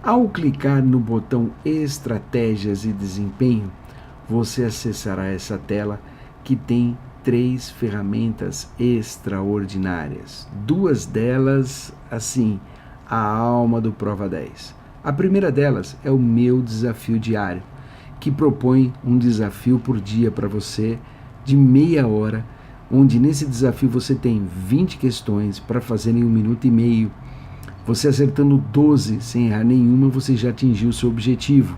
Ao clicar no botão Estratégias e Desempenho, você acessará essa tela que tem 3 ferramentas extraordinárias. 2 delas, assim, a alma do Prova 10. A primeira delas é o meu desafio diário, que propõe um desafio por dia para você de meia hora, onde nesse desafio você tem 20 questões para fazer em 1 minuto e meio. Você acertando 12 sem errar nenhuma, você já atingiu o seu objetivo.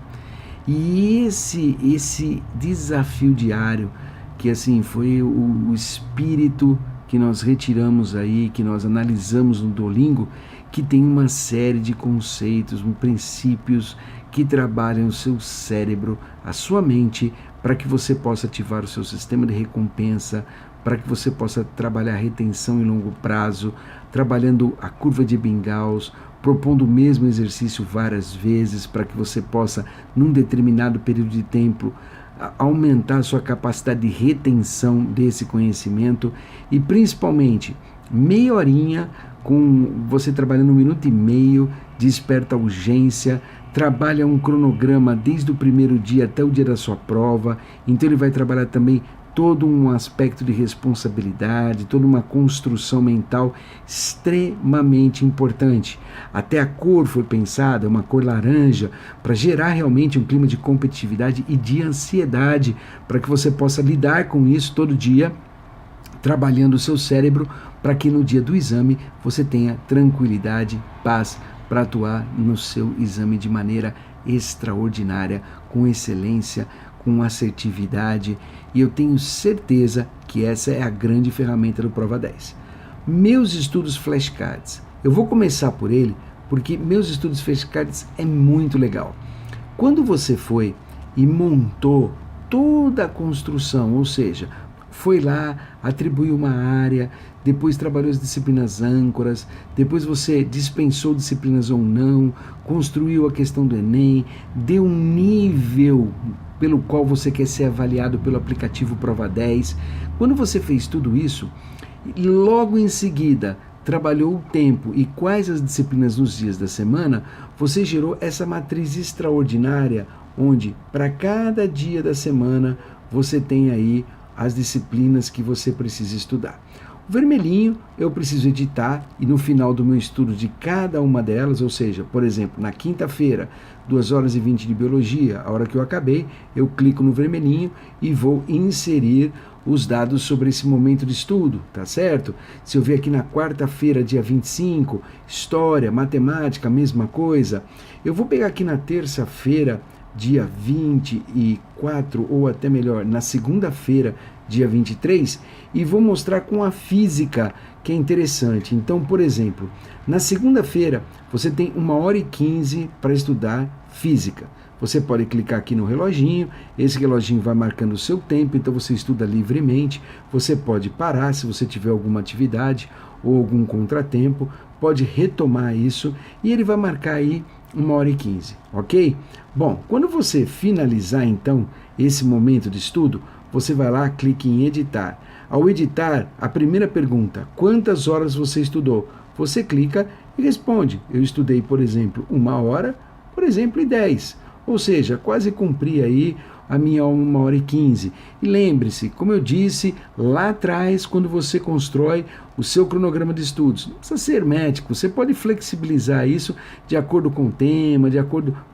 E esse desafio diário, que assim foi o espírito que nós retiramos aí, que nós analisamos no Duolingo, que tem uma série de conceitos, princípios que trabalham o seu cérebro, a sua mente, para que você possa ativar o seu sistema de recompensa, para que você possa trabalhar a retenção em longo prazo, trabalhando a curva de Ebbinghaus, propondo o mesmo exercício várias vezes, para que você possa, num determinado período de tempo, aumentar a sua capacidade de retenção desse conhecimento e, principalmente, meia horinha com você trabalhando 1 minuto e meio, desperta a urgência, trabalha um cronograma desde o primeiro dia até o dia da sua prova, então ele vai trabalhar também todo um aspecto de responsabilidade, toda uma construção mental extremamente importante. Até a cor foi pensada, uma cor laranja, para gerar realmente um clima de competitividade e de ansiedade, para que você possa lidar com isso todo dia, trabalhando o seu cérebro, para que no dia do exame você tenha tranquilidade, paz, para atuar no seu exame de maneira extraordinária, com excelência, com assertividade, e eu tenho certeza que essa é a grande ferramenta do Prova 10. Meus estudos flashcards. Eu vou começar por ele, porque meus estudos flashcards é muito legal. Quando você foi e montou toda a construção, ou seja, foi lá, atribuiu uma área, depois trabalhou as disciplinas âncoras, depois você dispensou disciplinas ou não, construiu a questão do Enem, deu um nível pelo qual você quer ser avaliado pelo aplicativo Prova 10. Quando você fez tudo isso, logo em seguida trabalhou o tempo e quais as disciplinas nos dias da semana, você gerou essa matriz extraordinária, onde para cada dia da semana você tem aí as disciplinas que você precisa estudar. O vermelhinho eu preciso editar e no final do meu estudo de cada uma delas, ou seja, por exemplo, na quinta-feira, 2 horas e 20 de biologia, a hora que eu acabei, eu clico no vermelhinho e vou inserir os dados sobre esse momento de estudo, tá certo? Se eu ver aqui na quarta-feira, dia 25, história, matemática, mesma coisa, eu vou pegar aqui na terça-feira, dia 24, ou até melhor, na segunda-feira, dia 23, e vou mostrar com a física, que é interessante. Então, por exemplo, na segunda-feira, você tem 1 hora e 15 para estudar física. Você pode clicar aqui no reloginho, esse reloginho vai marcando o seu tempo, então você estuda livremente, você pode parar se você tiver alguma atividade ou algum contratempo, pode retomar isso e ele vai marcar aí 1 hora e 15, ok? Bom, quando você finalizar então esse momento de estudo, você vai lá, clique em editar. Ao editar, a primeira pergunta, quantas horas você estudou? Você clica e responde, eu estudei, por exemplo, 1 hora, por exemplo, e 10. Ou seja, quase cumpri aí a minha 1 hora e 15. E lembre-se, como eu disse lá atrás, quando você constrói o seu cronograma de estudos, não precisa ser hermético, você pode flexibilizar isso de acordo com o tema,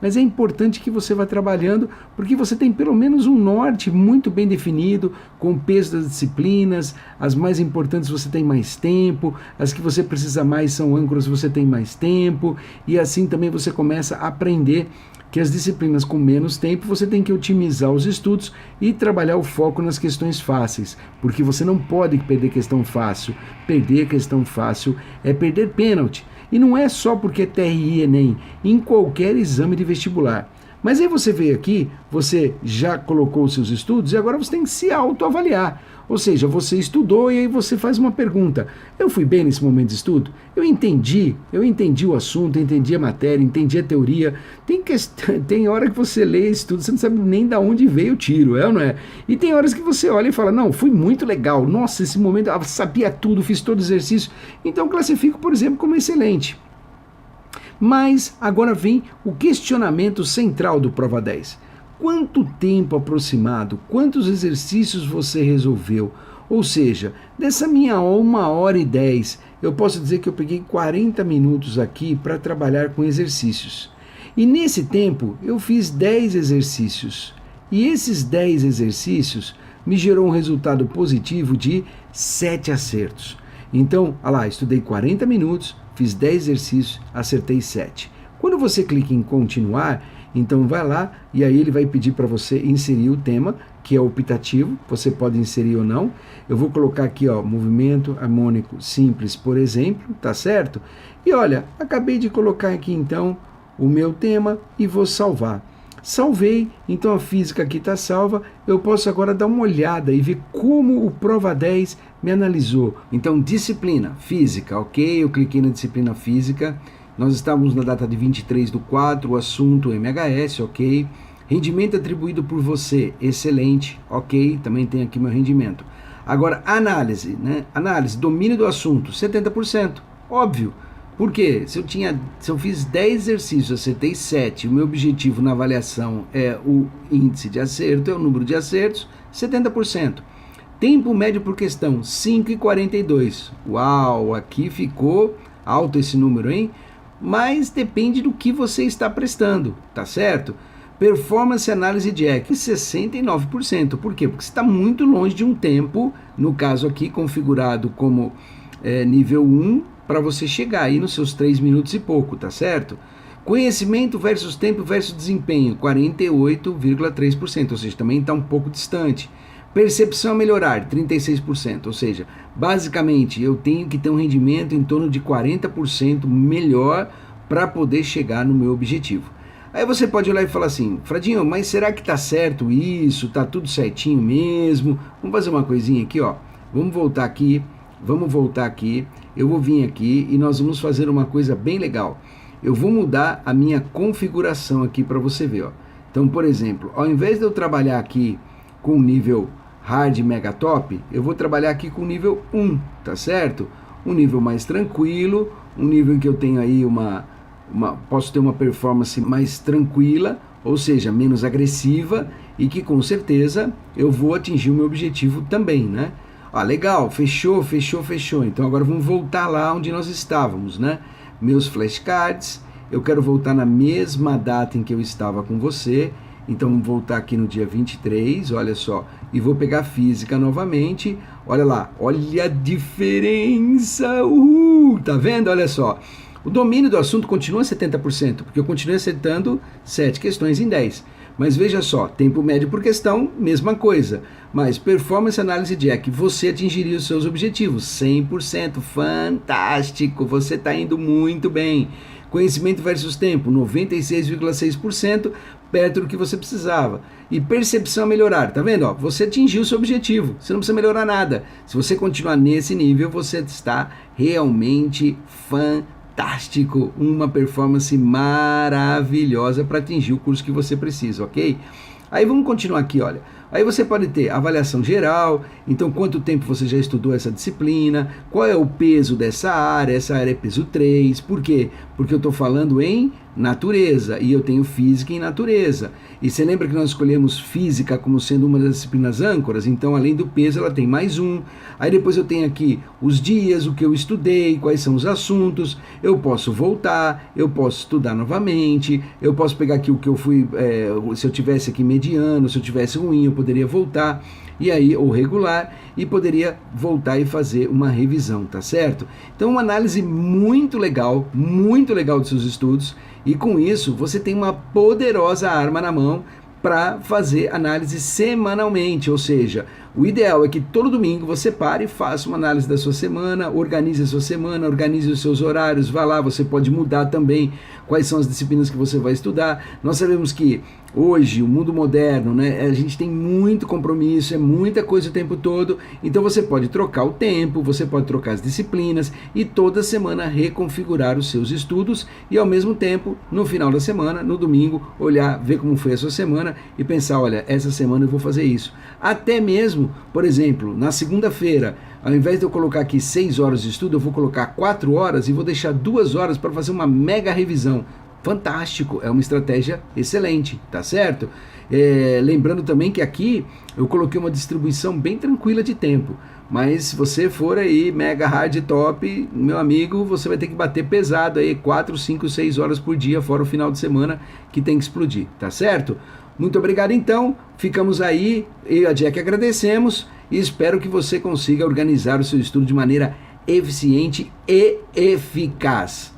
mas é importante que você vá trabalhando, porque você tem pelo menos um norte muito bem definido, com o peso das disciplinas, as mais importantes você tem mais tempo, as que você precisa mais são âncoras, você tem mais tempo, e assim também você começa a aprender que as disciplinas com menos tempo você tem que otimizar os estudos e trabalhar o foco nas questões fáceis, porque você não pode perder questão fácil. Perder questão fácil é perder pênalti. E não é só porque é TRI e Enem, em qualquer exame de vestibular. Mas aí você veio aqui, você já colocou os seus estudos e agora você tem que se autoavaliar. Ou seja, você estudou e aí você faz uma pergunta. Eu fui bem nesse momento de estudo? Eu entendi o assunto, entendi a matéria, entendi a teoria. Tem hora que você lê estudo, você não sabe nem de onde veio o tiro, é ou não é? E tem horas que você olha e fala, não, fui muito legal, nossa, esse momento eu sabia tudo, fiz todo o exercício. Então classifico, por exemplo, como excelente. Mas agora vem o questionamento central do Prova 10. Quanto tempo aproximado, quantos exercícios você resolveu? Ou seja, dessa minha 1h10, eu posso dizer que eu peguei 40 minutos aqui para trabalhar com exercícios. E nesse tempo eu fiz 10 exercícios. E esses 10 exercícios me gerou um resultado positivo de 7 acertos. Então, olha lá, estudei 40 minutos, fiz 10 exercícios, acertei 7. Quando você clica em continuar, então vai lá e aí ele vai pedir para você inserir o tema, que é optativo, você pode inserir ou não. Eu vou colocar aqui, ó, movimento harmônico simples, por exemplo, tá certo? E olha, acabei de colocar aqui então o meu tema e vou salvar. Salvei, então a física aqui está salva, eu posso agora dar uma olhada e ver como o Prova 10 me analisou. Então, disciplina, física, ok, eu cliquei na disciplina física, nós estávamos na data de 23/4, o assunto MHS, ok, rendimento atribuído por você, excelente, ok, também tem aqui meu rendimento. Agora, análise, né? Análise, domínio do assunto, 70%, óbvio. Por quê? Se eu fiz 10 exercícios, acertei 7, o meu objetivo na avaliação é o índice de acerto, é o número de acertos, 70%. Tempo médio por questão, 5h42. Uau, aqui ficou alto esse número, hein? Mas depende do que você está prestando, tá certo? Performance análise de EC, 69%. Por quê? Porque você está muito longe de um tempo, no caso aqui configurado como nível 1, para você chegar aí nos seus 3 minutos e pouco, tá certo? Conhecimento versus tempo versus desempenho, 48,3%, ou seja, também está um pouco distante. Percepção a melhorar, 36%, ou seja, basicamente eu tenho que ter um rendimento em torno de 40% melhor para poder chegar no meu objetivo. Aí você pode olhar e falar assim, Fradinho, mas será que tá certo isso? Tá tudo certinho mesmo? Vamos fazer uma coisinha aqui, ó. Vamos voltar aqui, eu vou vir aqui e nós vamos fazer uma coisa bem legal. Eu vou mudar a minha configuração aqui para você ver, ó. Então, por exemplo, ao invés de eu trabalhar aqui com o nível Hard Mega Top, eu vou trabalhar aqui com o nível 1, tá certo? Um nível mais tranquilo, um nível em que eu tenho aí posso ter uma performance mais tranquila, ou seja, menos agressiva, e que com certeza eu vou atingir o meu objetivo também, né? Ah, legal, fechou. Então agora vamos voltar lá onde nós estávamos, né? Meus flashcards, eu quero voltar na mesma data em que eu estava com você. Então vamos voltar aqui no dia 23, olha só, e vou pegar física novamente. Olha lá, olha a diferença, tá vendo? Olha só, o domínio do assunto continua 70%, porque eu continuei acertando 7 questões em 10. Mas veja só, tempo médio por questão, mesma coisa. Mas performance análise de EC, você atingiria os seus objetivos, 100%, fantástico, você está indo muito bem. Conhecimento versus tempo, 96,6%, perto do que você precisava. E percepção a melhorar, tá vendo? Ó, você atingiu o seu objetivo, você não precisa melhorar nada. Se você continuar nesse nível, você está realmente fantástico, uma performance maravilhosa para atingir o curso que você precisa, ok? Aí vamos continuar aqui, olha. Aí você pode ter avaliação geral, então quanto tempo você já estudou essa disciplina, qual é o peso dessa área, essa área é peso 3, por quê? Porque eu estou falando em natureza e eu tenho física em natureza. E você lembra que nós escolhemos física como sendo uma das disciplinas âncoras? Então, além do peso, ela tem mais um. Aí depois eu tenho aqui os dias, o que eu estudei, quais são os assuntos. Eu posso voltar, eu posso estudar novamente, eu posso pegar aqui o que eu fui, se eu tivesse aqui mediano, se eu tivesse ruim, eu poderia voltar, e aí, ou regular, e poderia voltar e fazer uma revisão, tá certo? Então, uma análise muito legal dos seus estudos, e com isso você tem uma poderosa arma na mão para fazer análise semanalmente, ou seja, o ideal é que todo domingo você pare e faça uma análise da sua semana, organize a sua semana, organize os seus horários, vá lá, você pode mudar também quais são as disciplinas que você vai estudar. Nós sabemos que hoje, o mundo moderno, né, a gente tem muito compromisso, é muita coisa o tempo todo, então você pode trocar o tempo, você pode trocar as disciplinas e toda semana reconfigurar os seus estudos e ao mesmo tempo, no final da semana, no domingo, olhar, ver como foi a sua semana e pensar, olha, essa semana eu vou fazer isso. Até mesmo, por exemplo, na segunda-feira, Ao invés de eu colocar aqui 6 horas de estudo, eu vou colocar 4 horas e vou deixar 2 horas para fazer uma mega revisão. Fantástico, é uma estratégia excelente, tá certo? Lembrando também que aqui eu coloquei uma distribuição bem tranquila de tempo, mas se você for aí mega hard top, meu amigo, você vai ter que bater pesado aí 4, 5, 6 horas por dia, fora o final de semana que tem que explodir, tá certo? Muito obrigado então, ficamos aí, eu e a Jack agradecemos e espero que você consiga organizar o seu estudo de maneira eficiente e eficaz.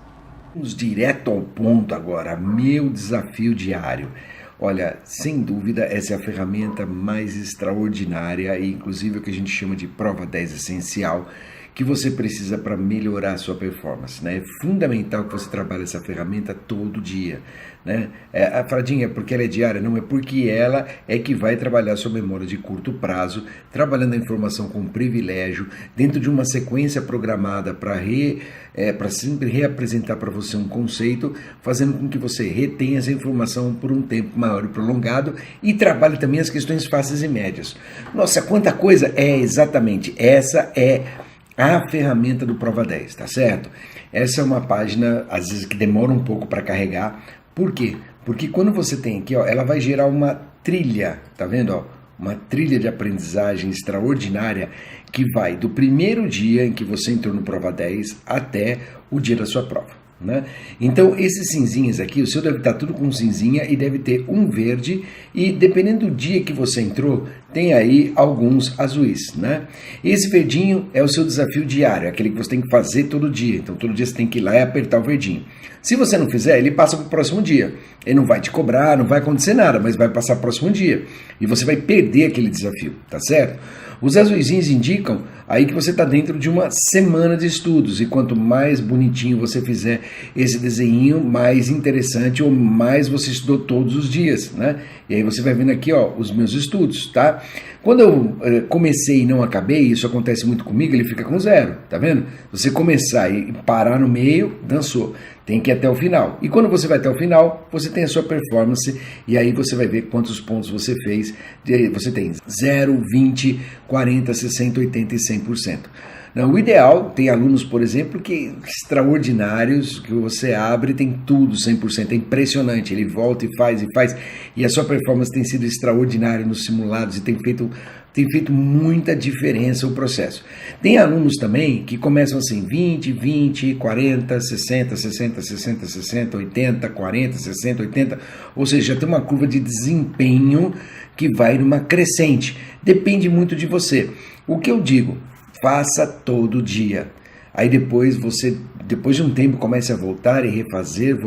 Vamos direto ao ponto agora, meu desafio diário. Olha, sem dúvida, essa é a ferramenta mais extraordinária e inclusive o que a gente chama de prova 10 essencial que você precisa para melhorar a sua performance, né? É fundamental que você trabalhe essa ferramenta todo dia, né? A Fradinha, porque ela é diária? Não, é porque ela é que vai trabalhar a sua memória de curto prazo, trabalhando a informação com privilégio, dentro de uma sequência programada para sempre reapresentar para você um conceito, fazendo com que você retenha essa informação por um tempo maior e prolongado e trabalhe também as questões fáceis e médias. Nossa, quanta coisa! Exatamente, essa é a ferramenta do Prova 10, tá certo? Essa é uma página, às vezes, que demora um pouco para carregar. Por quê? Porque quando você tem aqui, ó, ela vai gerar uma trilha, tá vendo? Ó? Uma trilha de aprendizagem extraordinária que vai do primeiro dia em que você entrou no Prova 10 até o dia da sua prova, né? Então, esses cinzinhas aqui, o seu deve estar tudo com cinzinha e deve ter um verde e dependendo do dia que você entrou, tem aí alguns azuis, né? Esse verdinho é o seu desafio diário, é aquele que você tem que fazer todo dia. Então, todo dia você tem que ir lá e apertar o verdinho. Se você não fizer, ele passa para o próximo dia. Ele não vai te cobrar, não vai acontecer nada, mas vai passar para o próximo dia. E você vai perder aquele desafio, tá certo? Os azuizinhos indicam aí que você está dentro de uma semana de estudos e quanto mais bonitinho você fizer esse desenho, mais interessante ou mais você estudou todos os dias, né? E aí você vai vendo aqui, ó, os meus estudos, tá? Quando eu comecei e não acabei, isso acontece muito comigo, ele fica com 0, tá vendo? Você começar e parar no meio, dançou. Tem que ir até o final. E quando você vai até o final, você tem a sua performance e aí você vai ver quantos pontos você fez. Você tem 0, 20, 40, 60, 80 e 100%. Não, o ideal, tem alunos, por exemplo, que extraordinários, que você abre tem tudo 100%, é impressionante, ele volta e faz, e a sua performance tem sido extraordinária nos simulados e tem feito muita diferença o processo. Tem alunos também que começam assim, 20, 20, 40, 60, 60, 60, 60, 80, 40, 60, 80, ou seja, tem uma curva de desempenho que vai numa crescente, depende muito de você. O que eu digo? Faça todo dia. Aí depois de um tempo, comece a voltar e refazer.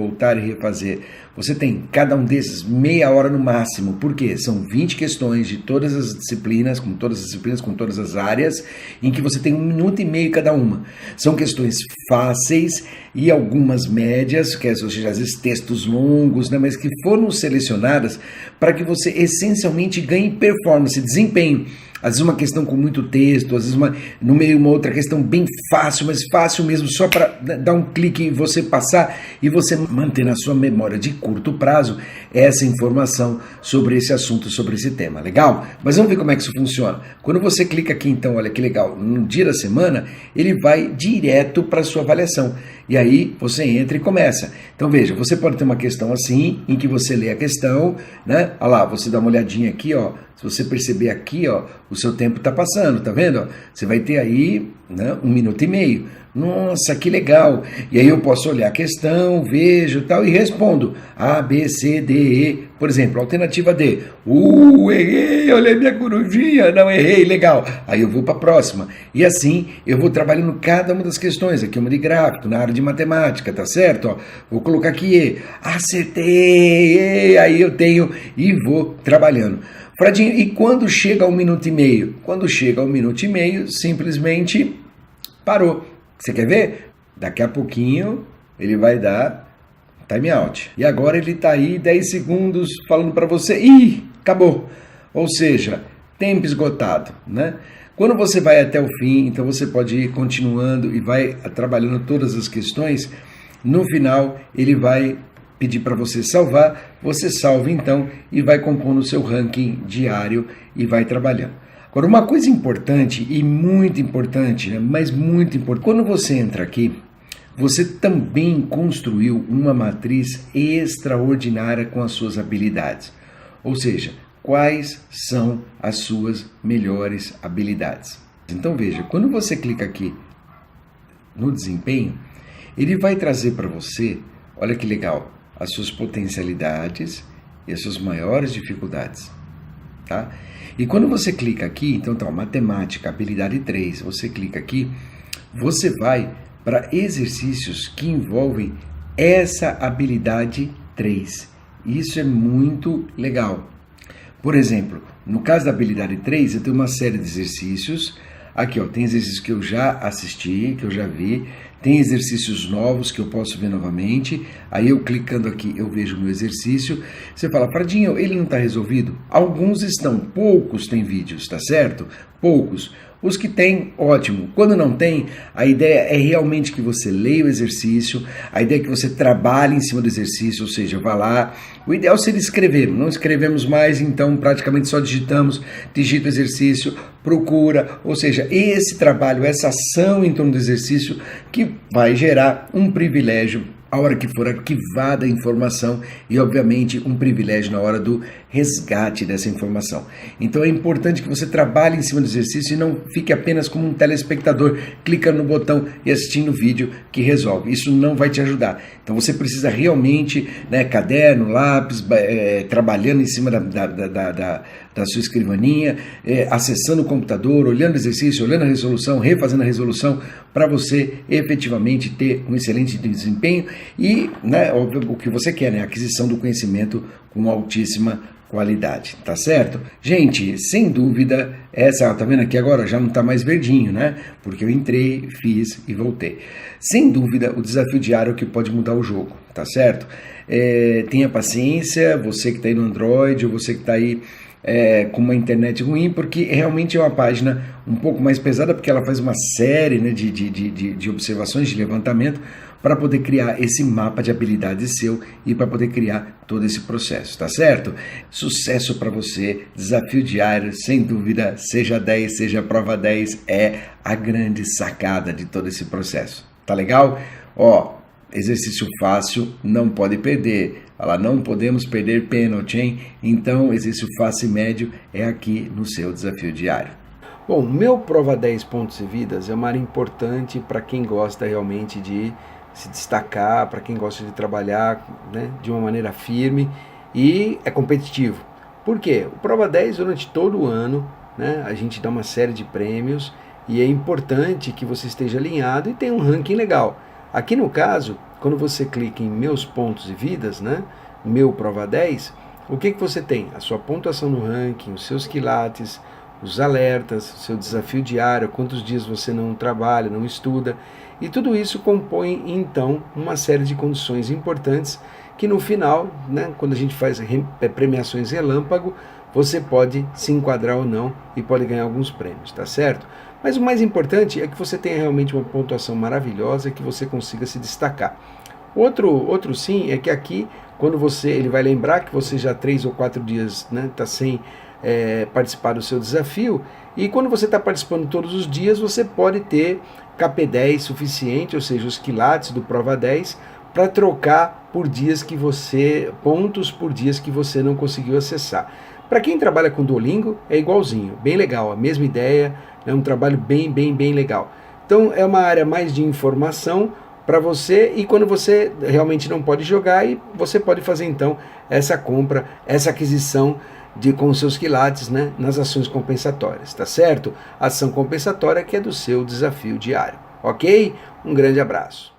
Você tem cada um desses meia hora no máximo. Por quê? São 20 questões de todas as disciplinas, com todas as áreas, em que você tem 1 minuto e meio cada uma. São questões fáceis e algumas médias, ou seja, às vezes textos longos, né, mas que foram selecionadas para que você essencialmente ganhe performance, desempenho. Às vezes uma questão com muito texto, às vezes no meio uma outra questão bem fácil, mas fácil mesmo, só para dar um clique e você passar e você manter na sua memória de curto prazo essa informação sobre esse assunto, sobre esse tema, legal? Mas vamos ver como é que isso funciona. Quando você clica aqui então, olha que legal, no dia da semana, ele vai direto para a sua avaliação. E aí você entra e começa. Então veja, você pode ter uma questão assim, em que você lê a questão, né? Olha lá, você dá uma olhadinha aqui, ó. Se você perceber aqui, ó, o seu tempo está passando, tá vendo? Você vai ter aí, né, 1 minuto e meio. Nossa, que legal! E aí eu posso olhar a questão, vejo tal e respondo. A, B, C, D, E. Por exemplo, alternativa D. Errei, olha a minha corujinha. Não, errei, legal. Aí eu vou para a próxima. E assim eu vou trabalhando cada uma das questões. Aqui uma de gráfico, na área de matemática, tá certo? Ó, vou colocar aqui E. Acertei! Aí eu tenho e vou trabalhando. Fradinho, e quando chega a 1 minuto e meio? Quando chega a 1 minuto e meio, simplesmente parou. Você quer ver? Daqui a pouquinho ele vai dar time out. E agora ele está aí 10 segundos falando para você, ih, acabou. Ou seja, tempo esgotado, né? Quando você vai até o fim, então você pode ir continuando e vai trabalhando todas as questões. No final, ele vai pedir para você salvar, você salva então e vai compondo o seu ranking diário e vai trabalhando. Agora, uma coisa importante e muito importante, né? Mas muito importante, quando você entra aqui, você também construiu uma matriz extraordinária com as suas habilidades. Ou seja, quais são as suas melhores habilidades. Então veja, quando você clica aqui no desempenho, ele vai trazer para você, olha que legal, as suas potencialidades e as suas maiores dificuldades. Tá? E quando você clica aqui, então tá, matemática, habilidade 3, você clica aqui, você vai para exercícios que envolvem essa habilidade 3. Isso é muito legal. Por exemplo, no caso da habilidade 3, eu tenho uma série de exercícios. Aqui, ó, tem exercícios que eu já assisti, que eu já vi. Tem exercícios novos que eu posso ver novamente. Aí eu clicando aqui, eu vejo o meu exercício. Você fala, Pardinho, ele não está resolvido? Alguns estão, poucos têm vídeos, tá certo? Poucos. Os que tem, ótimo. Quando não tem, a ideia é realmente que você leia o exercício, a ideia é que você trabalhe em cima do exercício, ou seja, vá lá. O ideal seria escrever, não escrevemos mais, então praticamente só digita o exercício, procura, ou seja, esse trabalho, essa ação em torno do exercício que vai gerar um privilégio a hora que for arquivada a informação e, obviamente, um privilégio na hora do resgate dessa informação. Então é importante que você trabalhe em cima do exercício e não fique apenas como um telespectador clicando no botão e assistindo o vídeo que resolve. Isso não vai te ajudar. Então você precisa realmente, né, caderno, lápis, trabalhando em cima da sua escrivaninha, acessando o computador, olhando o exercício, olhando a resolução, refazendo a resolução, para você efetivamente ter um excelente desempenho e, né, óbvio, o que você quer, né, a aquisição do conhecimento com altíssima qualidade, tá certo? Gente, sem dúvida, essa, tá vendo aqui agora, já não tá mais verdinho, né? Porque eu entrei, fiz e voltei. Sem dúvida, o desafio diário é o que pode mudar o jogo, tá certo? Tenha paciência, você que tá aí no Android, ou você que tá aí com uma internet ruim, porque realmente é uma página um pouco mais pesada, porque ela faz uma série, né, de observações, de levantamento, para poder criar esse mapa de habilidades seu e para poder criar todo esse processo, tá certo? Sucesso para você, desafio diário, sem dúvida, seja 10, seja prova 10, é a grande sacada de todo esse processo, tá legal? Ó, exercício fácil, não pode perder. Olha lá, não podemos perder pênalti, hein? Então, exercício fácil e médio é aqui no seu desafio diário. Bom, meu Prova 10 Pontos e Vidas é uma área importante para quem gosta realmente de se destacar, para quem gosta de trabalhar, né, de uma maneira firme e é competitivo. Por quê? O Prova 10, durante todo o ano, né, a gente dá uma série de prêmios e é importante que você esteja alinhado e tenha um ranking legal. Aqui no caso, quando você clica em Meus Pontos e Vidas, né, Meu Prova 10, o que você tem? A sua pontuação no ranking, os seus quilates, os alertas, o seu desafio diário, quantos dias você não trabalha, não estuda, e tudo isso compõe, então, uma série de condições importantes que no final, né, quando a gente faz premiações relâmpago, você pode se enquadrar ou não e pode ganhar alguns prêmios, tá certo? Mas o mais importante é que você tenha realmente uma pontuação maravilhosa e que você consiga se destacar. Outro sim é que aqui, quando ele vai lembrar que você já 3 ou 4 dias, né, tá sem participar do seu desafio, e quando você está participando todos os dias, você pode ter KP10 suficiente, ou seja, os quilates do Prova 10, para trocar por dias que pontos por dias que você não conseguiu acessar. Para quem trabalha com Duolingo, é igualzinho, bem legal, a mesma ideia, é um trabalho bem legal. Então é uma área mais de informação para você, e quando você realmente não pode jogar, você pode fazer então essa compra, essa aquisição com seus quilates, né, nas ações compensatórias, tá certo? Ação compensatória que é do seu desafio diário, ok? Um grande abraço.